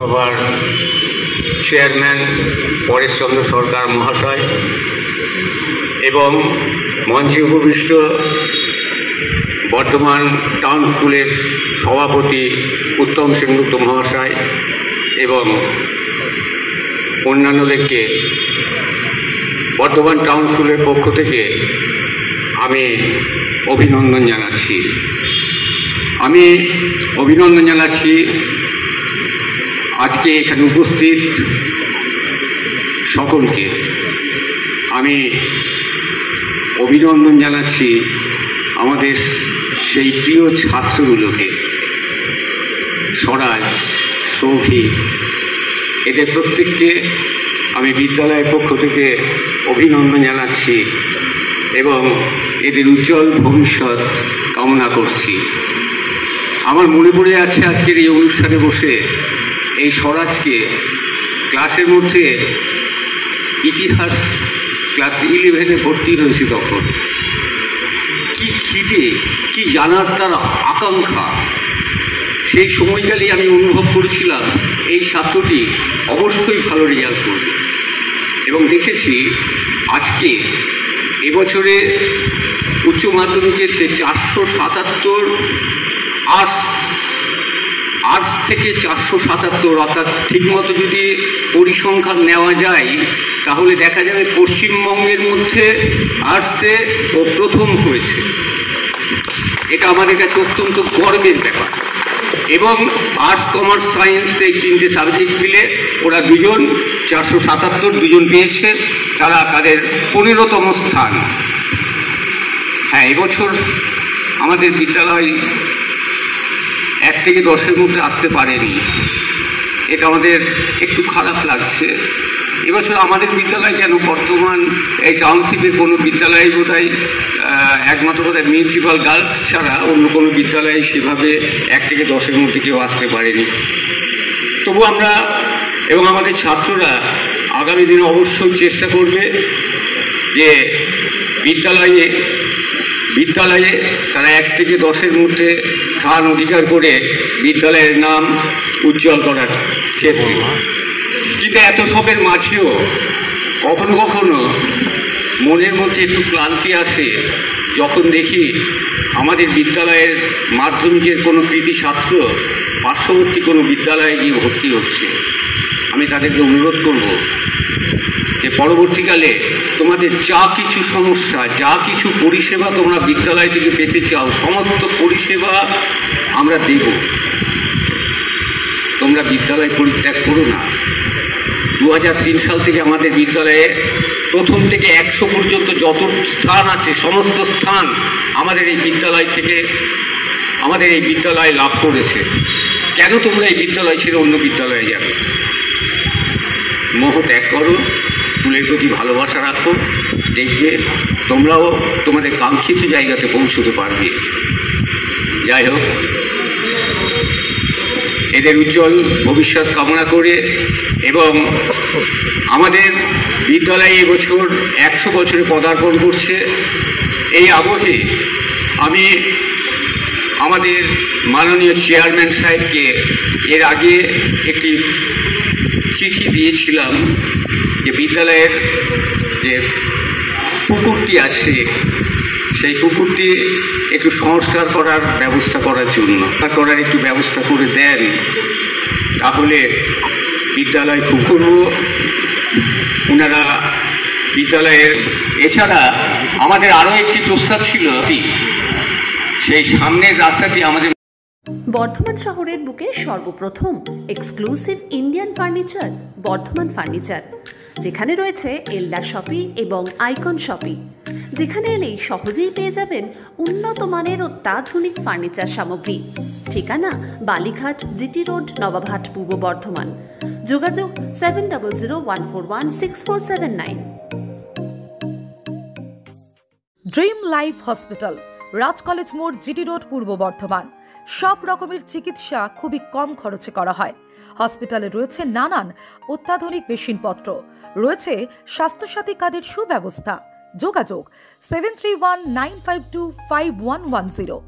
সভার চেয়ারম্যান পরেশচন্দ্র সরকার মহাশয় এবং মঞ্চে উপবিষ্ট বর্ধমান টাউন স্কুলের সভাপতি উত্তম সেনগুপ্ত মহাশয় এবং অন্যান্যদেরকে বর্ধমান টাউন স্কুলের পক্ষ থেকে আমি অভিনন্দন জানাচ্ছি। আজকে এখানে উপস্থিত সকলকে আমি অভিনন্দন জানাচ্ছি আমাদের সেই প্রিয় ছাত্রগুলোকে, স্বরাজ, সৌভিক, এদের প্রত্যেককে আমি বিদ্যালয়ের পক্ষ থেকে অভিনন্দন জানাচ্ছি এবং এদের উজ্জ্বল ভবিষ্যৎ কামনা করছি। আমার মনে পড়ে আছে আজকের এই অনুষ্ঠানে বসে এই স্বরাজকে ক্লাসের মধ্যে ইতিহাস ক্লাস 11-এ ভর্তি হয়েছে, তখন কি খিদে, কি জানার তার আকাঙ্ক্ষা, সেই সময়কালেই আমি অনুভব করেছিলাম এই ছাত্রটি অবশ্যই ভালো রেজাল্ট করবে। এবং দেখেছি আজকে এবছরে উচ্চ মাধ্যমিকে সে 477 আর্টস থেকে 477, অর্থাৎ ঠিকমতো যদি পরিসংখ্যান নেওয়া যায় তাহলে দেখা যাবে পশ্চিমবঙ্গের মধ্যে আর্টসে ও প্রথম হয়েছে। এটা আমাদের কাছে অত্যন্ত গর্বের ব্যাপার। এবং আর্টস, কমার্স, সায়েন্স এই 3টে সাবজেক্ট মিলে ওরা দুজন 477 দুজন পেয়েছে, তারা তাদের 15তম স্থান। হ্যাঁ, এবছর আমাদের বিদ্যালয় 1 থেকে 10-এর মধ্যে আসতে পারেনি, এটা আমাদের একটু খারাপ লাগছে। এবছর আমাদের বিদ্যালয় কেন, বর্তমান এই টাউনশিপের কোনো বিদ্যালয় বোধহয় একমাত্র বোধহয় মিউনিসিপ্যাল গার্লস ছাড়া অন্য কোনো বিদ্যালয়ে সেভাবে 1 থেকে 10-এর মধ্যে কেউ আসতে পারেনি। তবু আমরা এবং আমাদের ছাত্ররা আগামী দিনে অবশ্যই চেষ্টা করবে যে বিদ্যালয়ে তারা 1 থেকে 10-এর মধ্যে স্থান অধিকার করে বিদ্যালয়ের নাম উজ্জ্বল করার ক্ষেত্রে। কিন্তু এত সবের মাঝেও কখনো কখনো মনের মধ্যে একটু ক্লান্তি আসে যখন দেখি আমাদের বিদ্যালয়ের মাধ্যমিকের কোনো কৃতি ছাত্র পার্শ্ববর্তী কোনো বিদ্যালয়ে গিয়ে ভর্তি হচ্ছে। আমি তাদেরকে অনুরোধ করব যে পরবর্তীকালে তোমাদের যা কিছু সমস্যা, যা কিছু পরিষেবা তোমরা বিদ্যালয় থেকে পেতে চাও, সমস্ত পরিষেবা আমরা দেব। তোমরা বিদ্যালয় পরিত্যাগ করো না। 2003 সাল থেকে আমাদের বিদ্যালয়ে প্রথম থেকে 100 পর্যন্ত যত স্থান আছে সমস্ত স্থান আমাদের এই বিদ্যালয় লাভ করেছে। কেন তোমরা এই বিদ্যালয় ছেড়ে অন্য বিদ্যালয়ে যাবে? মোহ ত্যাগ করো, স্কুলের প্রতি ভালোবাসা রাখো, দেখবে তোমরাও তোমাদের কাঙ্ক্ষিত জায়গাতে পৌঁছতে পারবে। যাই হোক, এদের উজ্জ্বল ভবিষ্যৎ কামনা করে এবং আমাদের বিদ্যালয়ে এবছর 100 বছরে পদার্পণ করছে, এই আবহে আমি আমাদের মাননীয় চেয়ারম্যান সাহেবকে এর আগে একটি চিঠি দিয়েছিলাম যে বিদ্যালয়ের যে পুকুরটি আছে সেই পুকুরটি একটু সংস্কার করার ব্যবস্থা করার জন্য একটু ব্যবস্থা করে দেন, তাহলে বিদ্যালয় খুব করব। ওনারা বিদ্যালয়ের এছাড়া আমাদের আরও একটি প্রস্তাব ছিল, সেই সামনের রাস্তাটি আমাদের বর্ধমান শহরের বুকে সর্বপ্রথম exclusive Indian furniture Bardhaman furniture, যেখানে রয়েছে এলডা শপি এবং আইকন শপি, যেখানে এলেই সহজেই পেয়ে যাবেন উন্নত মানের অত্যাধুনিক ফার্নিচার সামগ্রী। ঠিকানা বালিঘাট, জিটি রোড, নবাবহাট, পূর্ব বর্ধমান। যোগাযোগ 7001416479। ড্রিম লাইফ হসপিটাল, রাজ কলেজ মোড়, জিটি রোড, পূর্ব বর্ধমান। সব রকমের চিকিৎসা খুবই কম খরচে করা হয়। হসপিটালে রয়েছে নানান অত্যাধুনিক মেশিনপত্র, রয়েছে স্বাস্থ্যসাথী কার্ডের সুব্যবস্থা। যোগাযোগ 7319525110।